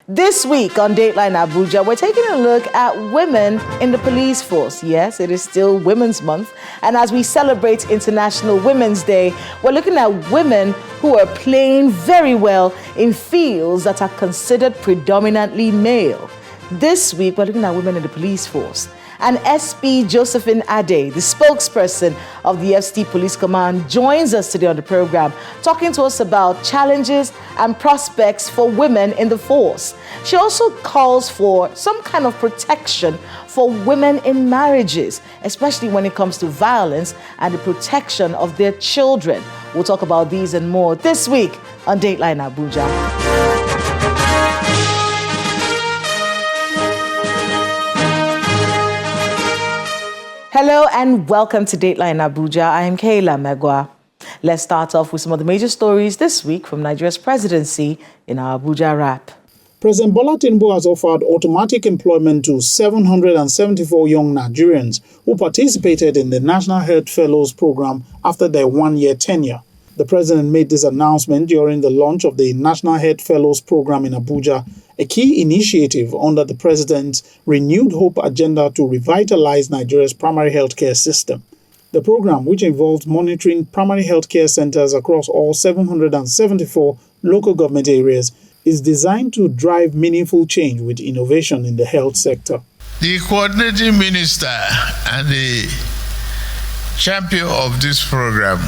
This week on Dateline Abuja, we're taking a look at women in the police force. Yes, it is still Women's Month. And as we celebrate International Women's Day, we're looking at women who are playing very well in fields that are considered predominantly male. This week, we're looking at women in the police force. And SP Josephine, the spokesperson of the FCT Police Command, joins us today on the program, talking to us about challenges and prospects for women in the force. She also calls for some kind of protection for women in marriages, especially when it comes to violence and the protection of their children. We'll talk about these and more this week on Dateline Abuja. Hello and welcome to Dateline Abuja. I am Kayla Megwa. Let's start off with some of the major stories this week from Nigeria's presidency in our Abuja wrap. President Bola Tinubu has offered automatic employment to 774 young Nigerians who participated in the National Health Fellows Program after their one-year tenure. The president made this announcement during the launch of the National Health Fellows Program in Abuja, a key initiative under the president's Renewed Hope agenda to revitalize Nigeria's primary healthcare system. The program, which involves monitoring primary healthcare centers across all 774 local government areas, is designed to drive meaningful change with innovation in the health sector. The coordinating minister and the champion of this program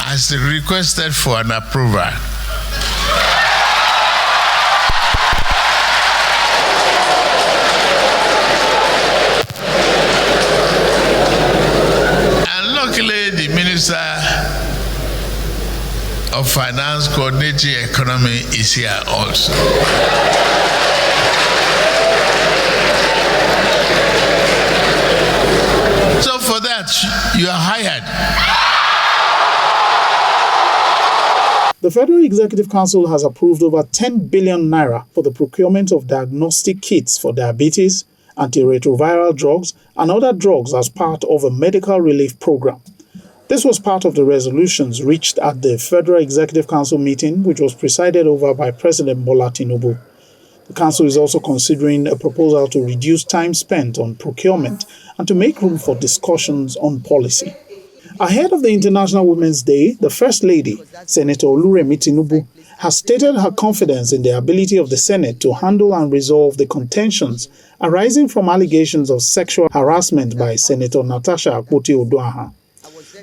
has requested for an approval. And luckily, the Minister of Finance coordinating economy is here also. So for that, you are hired. The Federal Executive Council has approved over 10 billion naira for the procurement of diagnostic kits for diabetes, antiretroviral drugs, and other drugs as part of a medical relief program. This was part of the resolutions reached at the Federal Executive Council meeting, which was presided over by President Bola Tinubu. The Council is also considering a proposal to reduce time spent on procurement and to make room for discussions on policy. Ahead of the International Women's Day, the First Lady, Senator Oluremi Tinubu, has stated her confidence in the ability of the Senate to handle and resolve the contentions arising from allegations of sexual harassment by Senator Natasha Akpoti-Oduaha.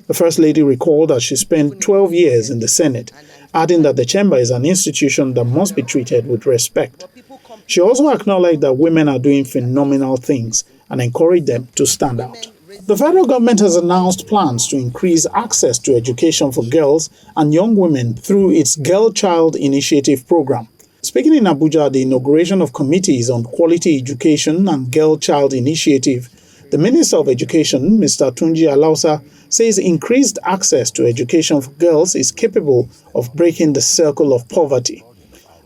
The First Lady recalled that she spent 12 years in the Senate, adding that the chamber is an institution that must be treated with respect. She also acknowledged that women are doing phenomenal things and encouraged them to stand out. The federal government has announced plans to increase access to education for girls and young women through its Girl Child Initiative program. Speaking in Abuja at the inauguration of committees on quality education and Girl Child Initiative, the Minister of Education, Mr. Tunji Alausa, says increased access to education for girls is capable of breaking the circle of poverty.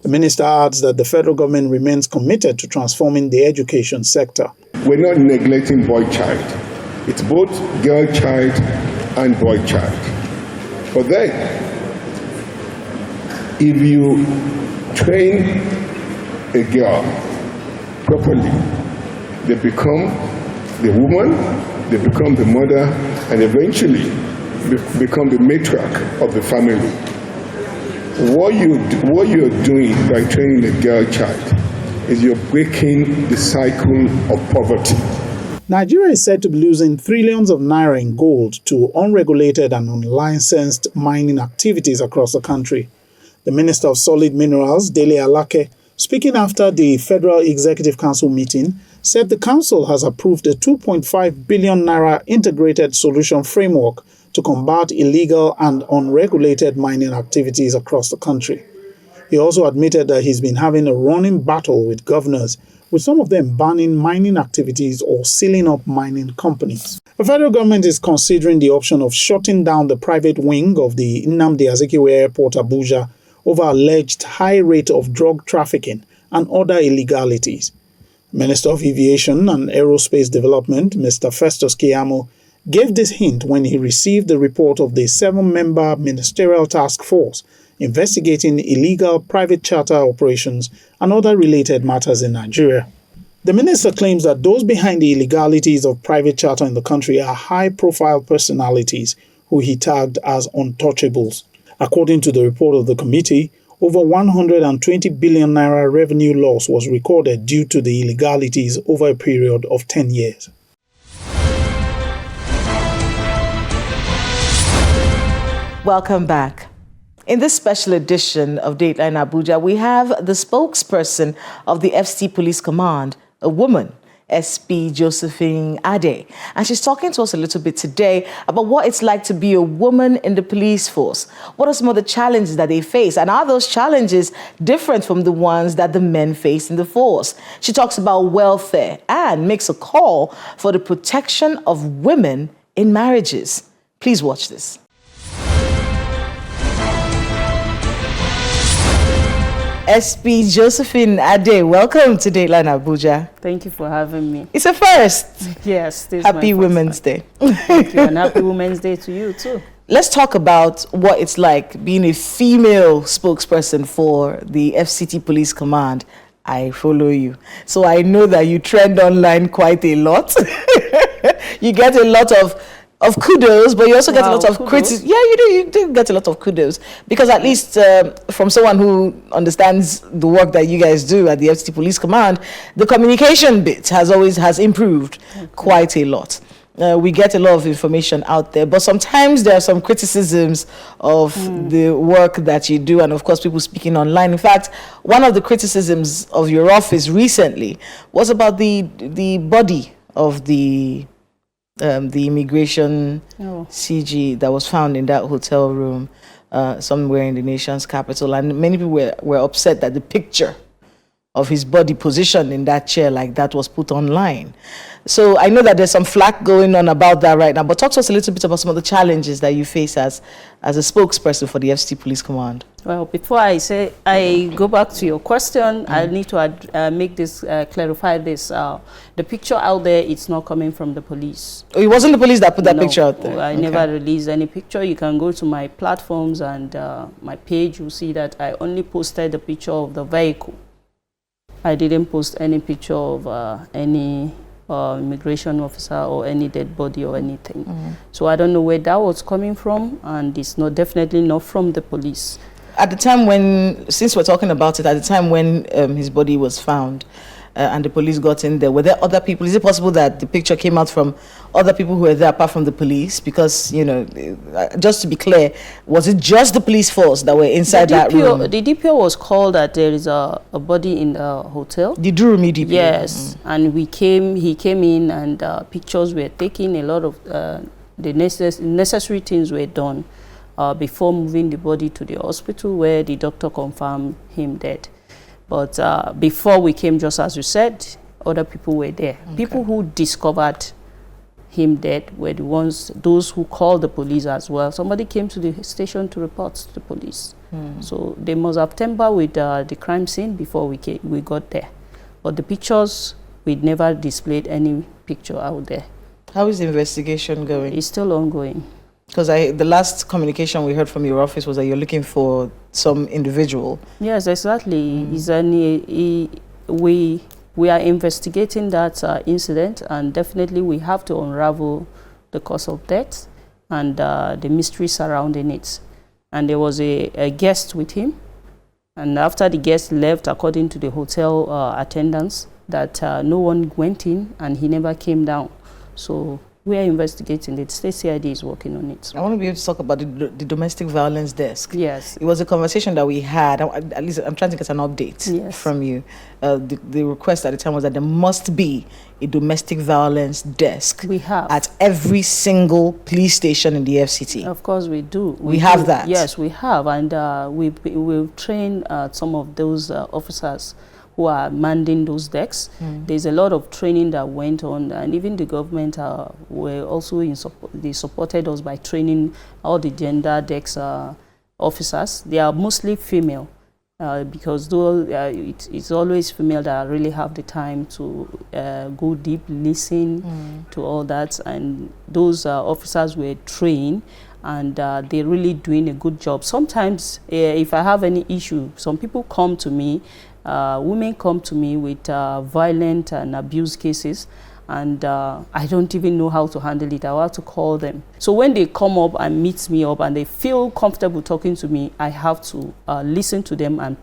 The minister adds that the federal government remains committed to transforming the education sector. We're not neglecting boy child. It's both girl child and boy child. But then, if you train a girl properly, they become the woman, they become the mother, and eventually become the matriarch of the family. What you're doing by training a girl child is you're breaking the cycle of poverty. Nigeria is said to be losing trillions of naira in gold to unregulated and unlicensed mining activities across the country. The Minister of Solid Minerals, Dele Alake, speaking after the Federal Executive Council meeting, said the Council has approved a 2.5 billion naira integrated solution framework to combat illegal and unregulated mining activities across the country. He also admitted that he's been having a running battle with governors, with some of them banning mining activities or sealing up mining companies. The federal government is considering the option of shutting down the private wing of the Nnamdi Azikiwe Airport, Abuja, over alleged high rate of drug trafficking and other illegalities. Minister of Aviation and Aerospace Development, Mr. Festus Keyamo, gave this hint when he received the report of the 7-member ministerial task force investigating illegal private charter operations and other related matters in Nigeria. The minister claims that those behind the illegalities of private charter in the country are high-profile personalities who he tagged as untouchables. According to the report of the committee, over 120 billion naira revenue loss was recorded due to the illegalities over a period of 10 years. Welcome back. In this special edition of Dateline Abuja, we have the spokesperson of the FCT Police Command, a woman, SP Josephine Ade. And she's talking to us a little bit today about what it's like to be a woman in the police force. What are some of the challenges that they face? And are those challenges different from the ones that the men face in the force? She talks about welfare and makes a call for the protection of women in marriages. Please watch this. SP Josephine Ade, welcome to Dateline Abuja. Thank you for having me. It's a first. Yes. This Happy is my first Women's time. Day. Thank you, and happy Women's Day to you too. Let's talk about what it's like being a female spokesperson for the FCT Police Command. I follow you. So I know that you trend online quite a lot. You get a lot of kudos, but you also get a lot of criticism. Yeah, you do get a lot of kudos, because at least from someone who understands the work that you guys do at the FCT Police Command, the communication bit has improved quite a lot. We get a lot of information out there, but sometimes there are some criticisms of the work that you do, and of course people speaking online. In fact, one of the criticisms of your office recently was about the body of the immigration CG that was found in that hotel room somewhere in the nation's capital, and many people were upset that the picture of his body positioned in that chair like that was put online. So I know that there's some flack going on about that right now, but talk to us a little bit about some of the challenges that you face as a spokesperson for the FCT Police Command. Well, before I go back to your question, I need to make this, clarify this. The picture out there, it's not coming from the police. Oh, it wasn't the police that put that picture out there? I never released any picture. You can go to my platforms and my page. You'll see that I only posted the picture of the vehicle. I didn't post any picture of any immigration officer or any dead body or anything. So I don't know where that was coming from, and it's definitely not from the police. At the time when, since we're talking about it, at the time when his body was found and the police got in there, were there other people? Is it possible that the picture came out from other people who were there apart from the police? Because, you know, just to be clear, was it just the police force that were inside that room? The DPO was called that there is a body in the hotel. The Durumi DPO? Yes, and he came in, and pictures were taken. A lot of the necessary things were done before moving the body to the hospital, where the doctor confirmed him dead. But before we came, just as you said, other people were there. Okay. People who discovered him dead were those who called the police as well. Somebody came to the station to report to the police. So they must have tampered with the crime scene before we got there. But the pictures, we never displayed any picture out there. How is the investigation going? It's still ongoing. Because the last communication we heard from your office was that you're looking for some individual. Yes, exactly. We are investigating that incident, and definitely we have to unravel the cause of death and the mystery surrounding it. And there was a guest with him, and after the guest left, according to the hotel attendants, that no one went in and he never came down. So we are investigating it. State CID is working on it. I want to be able to talk about the domestic violence desk. Yes. It was a conversation that we had. At least I'm trying to get an update from you. The request at the time was that there must be a domestic violence desk. We have. At every single police station in the FCT. Of course we do. We have that. Yes, we have. And we've trained some of those officers who are manning those decks. There's a lot of training that went on, and even the government were also they supported us by training all the gender decks officers. They are mostly female, because though it's always female that really have the time to go deep, listen to all that, and those officers were trained, and they're really doing a good job. Sometimes, if I have any issue, some people come to me, women come to me with violent and abuse cases, and I don't even know how to handle it. I have to call them. So when they come up and meet me up and they feel comfortable talking to me, I have to listen to them and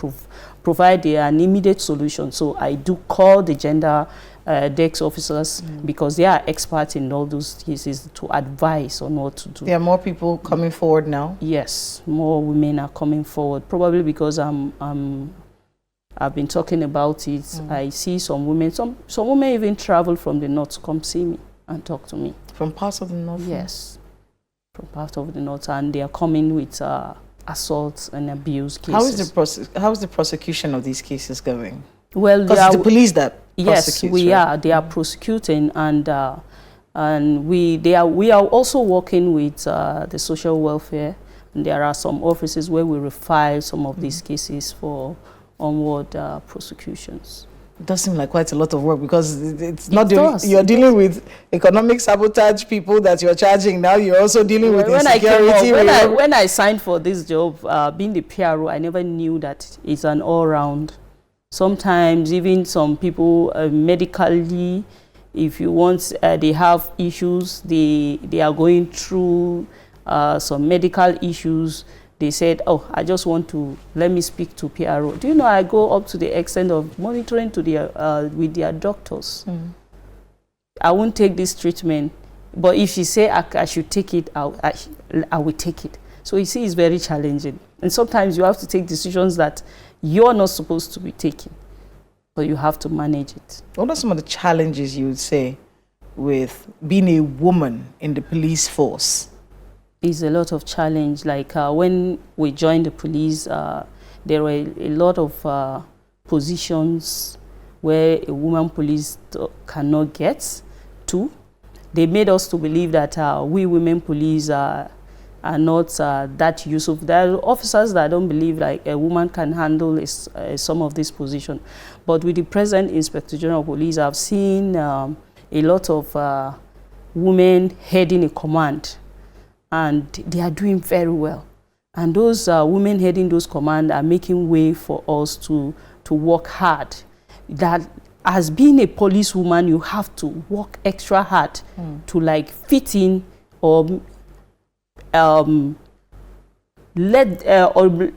provide an immediate solution. So I do call the gender desk officers because they are experts in all those cases to advise on what to do. There are more people coming forward now? Yes, more women are coming forward, probably because I've been talking about it. I see some women, some women even travel from the north to come see me and talk to me. From parts of the north? Yes, from parts of the north, and they are coming with assault and abuse cases. How is the prosecution of these cases going? Well, because it's the police that yes, we are. They are prosecuting, and we are also working with the social welfare. And there are some offices where we refile some of these cases for onward prosecutions. It does seem like quite a lot of work, because it's not you're dealing with economic sabotage people that you're charging. Now you're also dealing with insecurity. When I signed for this job, being the PRO, I never knew that it's an all-round. Sometimes even some people medically, if you want, they have issues, they are going through some medical issues. They said, oh, I just want to, let me speak to PRO. Do you know, I go up to the extent of monitoring to with their doctors. I won't take this treatment, but if you say I should take it, I will take it. So you see, it's very challenging. And sometimes you have to take decisions that you're not supposed to be taking, but you have to manage it. What are some of the challenges you would say with being a woman in the police force? Is a lot of challenge. Like when we joined the police, there were a lot of positions where a woman police cannot get to. They made us to believe that we women police are not that useful. There are officers that don't believe like a woman can handle some of this position. But with the present Inspector General of Police, I've seen a lot of women heading a command, and they are doing very well. And those women heading those commands are making way for us to work hard. That as being a policewoman, you have to work extra hard to like fit in or or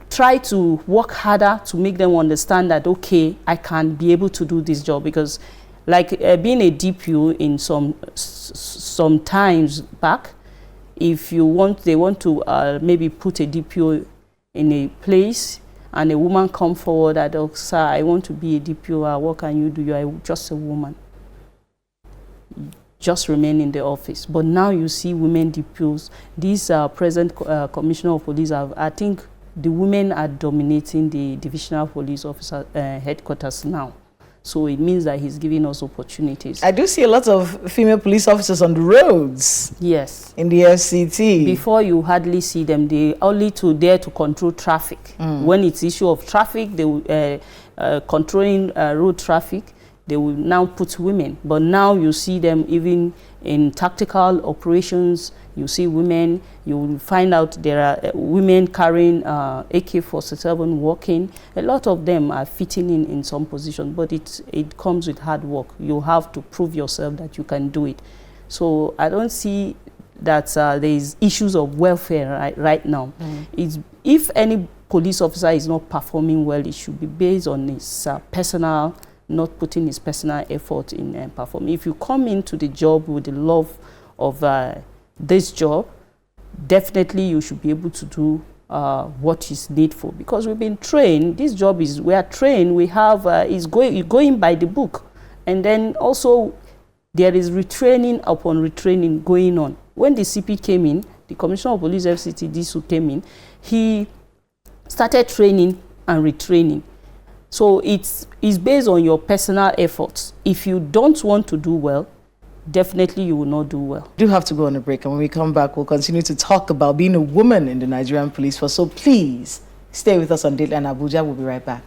try to work harder to make them understand that, okay, I can be able to do this job. Because like being a DPO in some times back, if they want to maybe put a DPO in a place and a woman come forward and, oh, sir, I want to be a DPO, what can you do? You are just a woman. Just remain in the office. But now you see women DPOs. These present Commissioner of Police, I think the women are dominating the Divisional Police Officer headquarters now. So it means that he's giving us opportunities. I do see a lot of female police officers on the roads. Yes. In the FCT. Before, you hardly see them. They only there to control traffic. When it's issue of traffic, they will controlling road traffic, they will now put women. But now you see them even in tactical operations. You see women. You will find out there are women carrying AK-47 walking. A lot of them are fitting in some position, but it comes with hard work. You have to prove yourself that you can do it. So I don't see that there is issues of welfare right now. If any police officer is not performing well, it should be based on his personal, not putting his personal effort in performing. If you come into the job with the love of this job, definitely you should be able to do what is needful, because we've been trained. This job is, we are trained, we have is going by the book, and then also there is retraining upon retraining going on. When the CP came in, the Commissioner of Police FCT Disu came in, he started training and retraining. So it's based on your personal efforts. If you don't want to do well, definitely you will not do well. We do have to go on a break, and when we come back, we'll continue to talk about being a woman in the Nigerian police force. So please stay with us on Dateline Abuja. We'll be right back.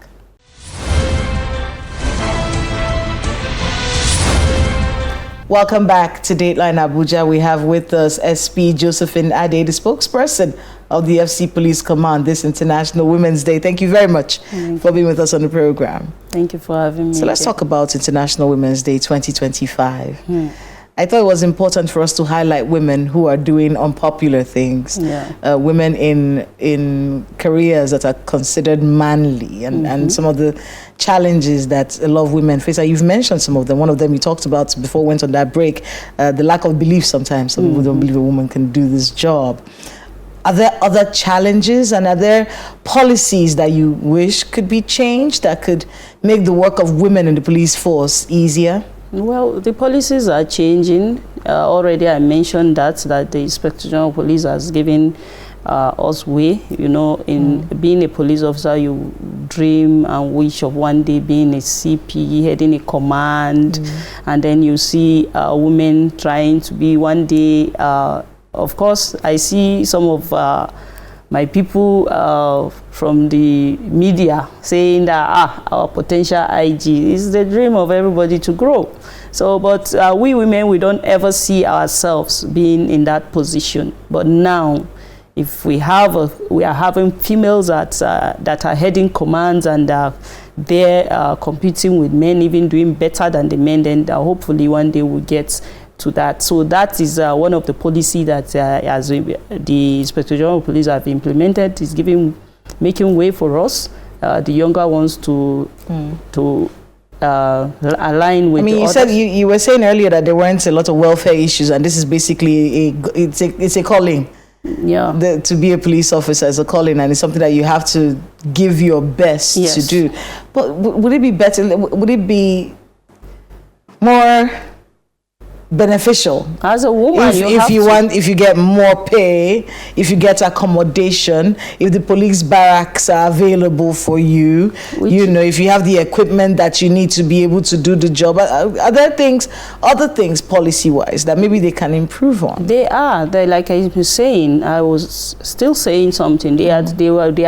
Welcome back to Dateline Abuja. We have with us SP Josephine Ade, the spokesperson of the FC Police Command this International Women's Day. Thank you very much for being with us on the program. Thank you for having me. So let's talk about International Women's Day 2025. I thought it was important for us to highlight women who are doing unpopular things, women in careers that are considered manly, and some of the challenges that a lot of women face. You've mentioned some of them. One of them you talked about before we went on that break, the lack of belief sometimes. Some people don't believe a woman can do this job. Are there other challenges, and are there policies that you wish could be changed that could make the work of women in the police force easier? Well, the policies are changing. Already I mentioned that the Inspector General of Police has given us way. You know, in being a police officer, you dream and wish of one day being a CP, heading a command, and then you see women trying to be one day. Of course, I see some of my people from the media saying that our potential IG is the dream of everybody to grow. So, but we women, we don't ever see ourselves being in that position. But now, if we are having females that are heading commands and they're competing with men, even doing better than the men, then hopefully one day we'll get to that. So that is one of the policy that as the Inspector General of Police have implemented, is making way for us, the younger ones to align with. I mean, you said you were saying earlier that there weren't a lot of welfare issues, and this is basically it's a calling. Yeah, to be a police officer is a calling, and it's something that you have to give your best to do. But would it be better? Would it be more beneficial as a woman if you get more pay, if you get accommodation, if the police barracks are available for you, if you have the equipment that you need to be able to do the job? Are there other things policy wise that maybe they can improve on? They are. Like I was saying, I was still saying something. They are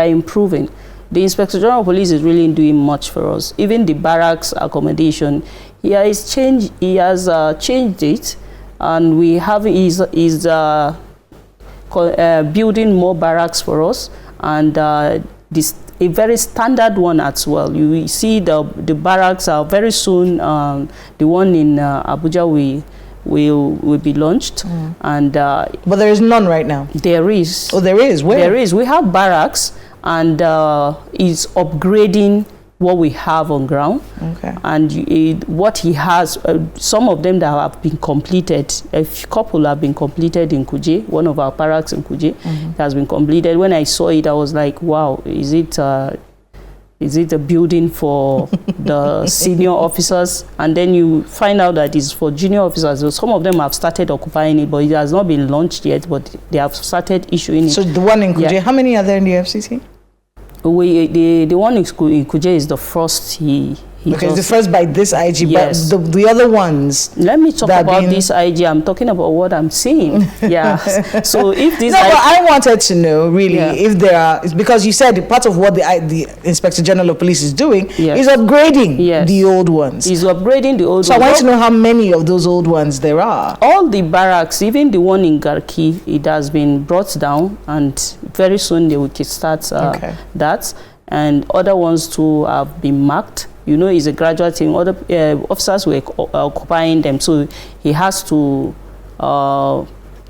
improving. The Inspector General of Police is really doing much for us. Even the barracks accommodation, he has changed it, and he's building more barracks for us, and a very standard one as well. You see the barracks are very soon. The one in Abuja will be launched, and but there is none right now. There is. Oh, there is. Where? There is. We have barracks, and is upgrading what we have on ground. Okay. And what he has, some of them that have been completed, a couple have been completed in Kuje, one of our barracks in Kuje has been completed. When I saw it, I was like, wow, is it a building for the senior officers? And then you find out that it's for junior officers. So some of them have started occupying it, but it has not been launched yet, but they have started issuing it. So the one in Kuje, how many are there in the FCC? The one in Kuje is the first it's the first by this IG, yes. But the other ones. Let me talk about this IG. I'm talking about what I'm seeing. Yeah. So if this. No, but I wanted to know really if there are, because you said part of what the Inspector General of Police is doing is upgrading the old ones. He's upgrading the old ones. So I want to know how many of those old ones there are. All the barracks, even the one in Garki, it has been brought down, and very soon they will start that, and other ones too have been marked. It's a gradual thing. Other officers were occupying them, so he has to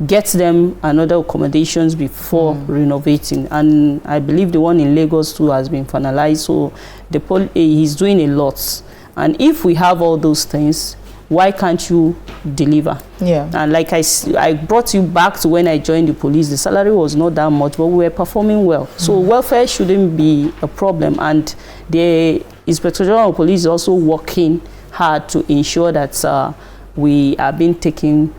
get them another accommodations before renovating. And I believe the one in Lagos too has been finalized. So he's doing a lot. And if we have all those things, why can't you deliver? Yeah. And like I brought you back to when I joined the police, the salary was not that much, but we were performing well. So welfare shouldn't be a problem. And the Inspector General of Police is also working hard to ensure that we are being taken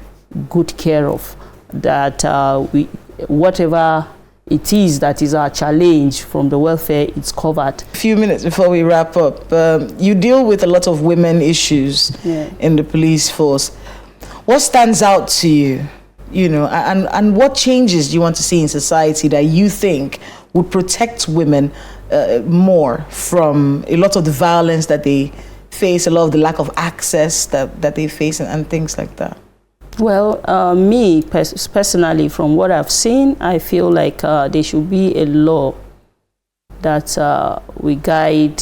good care of, that whatever it is that is our challenge from the welfare, it's covered. A few minutes before we wrap up, you deal with a lot of women issues in the police force. What stands out to you, and what changes do you want to see in society that you think would protect women more from a lot of the violence that they face a lot of the lack of access that they face and things like that? Well, me personally, from what I've seen, I feel like there should be a law that we guide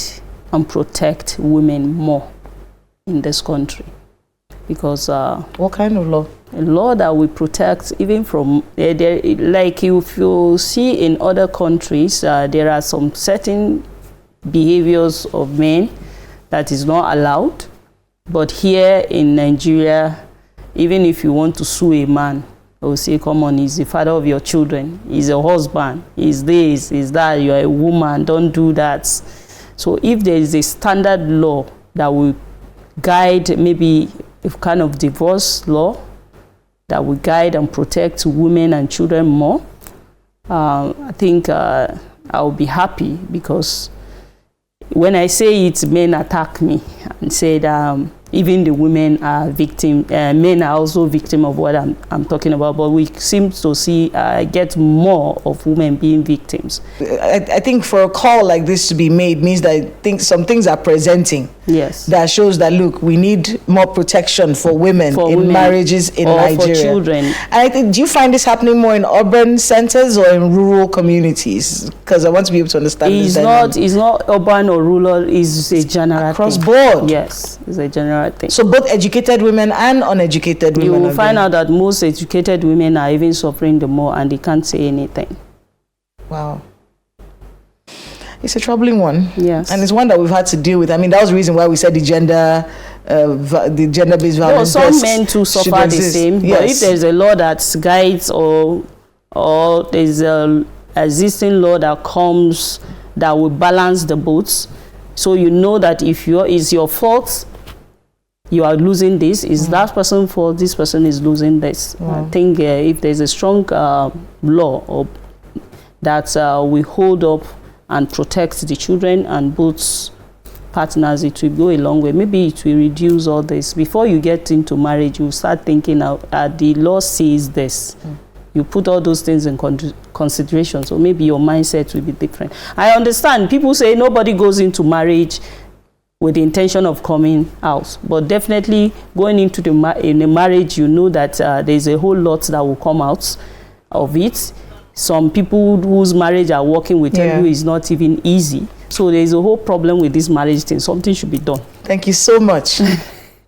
and protect women more in this country. Because what kind of law? A law that will protect even from like if you see in other countries, there are some certain behaviors of men that is not allowed, but here in Nigeria, even if you want to sue a man, they will say, come on, he's the father of your children, he's a husband, he's this, he's that, you're a woman, don't do that. So if there is a standard law that will guide, maybe a kind of divorce law that will guide and protect women and children more, I think I'll be happy, because when I say it, men attack me and say that even the women are victim, men are also victim of what I'm talking about, but we seem to see, get more of women being victims. I think for a call like this to be made means that I think some things are presenting. Yes. That shows that, look, we need more protection for women in marriages in Nigeria. For children. And I think, do you find this happening more in urban centers or in rural communities? Because I want to be able to understand this. It's not urban or rural, it's a general across thing. board. Yes, it's a general thing. So both educated women and uneducated women. You will find out that most educated women are even suffering the more, and they can't say anything. Wow. It's a troubling one. Yes. And it's one that we've had to deal with. I mean, that was the reason why we said the gender-based violence. No, some men too suffer the same. Yes. But if there's a law that guides, or there's a existing law that comes that will balance the boats, so you know that if it's your fault, you are losing this, is that person's fault, this person is losing this. I think if there's a strong law that we hold up and protect the children and both partners, it will go a long way. Maybe it will reduce all this. Before you get into marriage, you start thinking, the law says this. You put all those things in consideration, so maybe your mindset will be different. I understand people say nobody goes into marriage with the intention of coming out, but definitely going into in a marriage, you know that there's a whole lot that will come out of it. Some people whose marriage are working with you is not even easy. So there's a whole problem with this marriage thing. Something should be done. Thank you so much.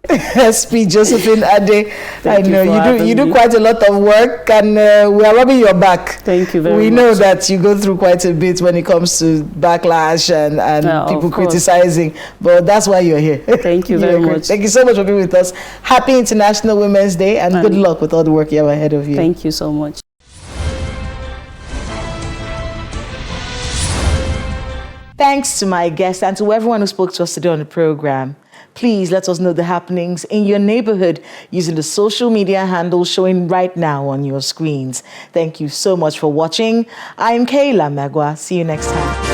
SP Josephine Ade, I know you do quite a lot of work, and we are rubbing your back. Thank you very much. We know that you go through quite a bit when it comes to backlash and people criticizing, but that's why you're here. Thank you very much. Thank you so much for being with us. Happy International Women's Day, and good luck with all the work you have ahead of you. Thank you so much. Thanks to my guests and to everyone who spoke to us today on the program. Please let us know the happenings in your neighborhood using the social media handles showing right now on your screens. Thank you so much for watching. I'm Kayla Magwa. See you next time.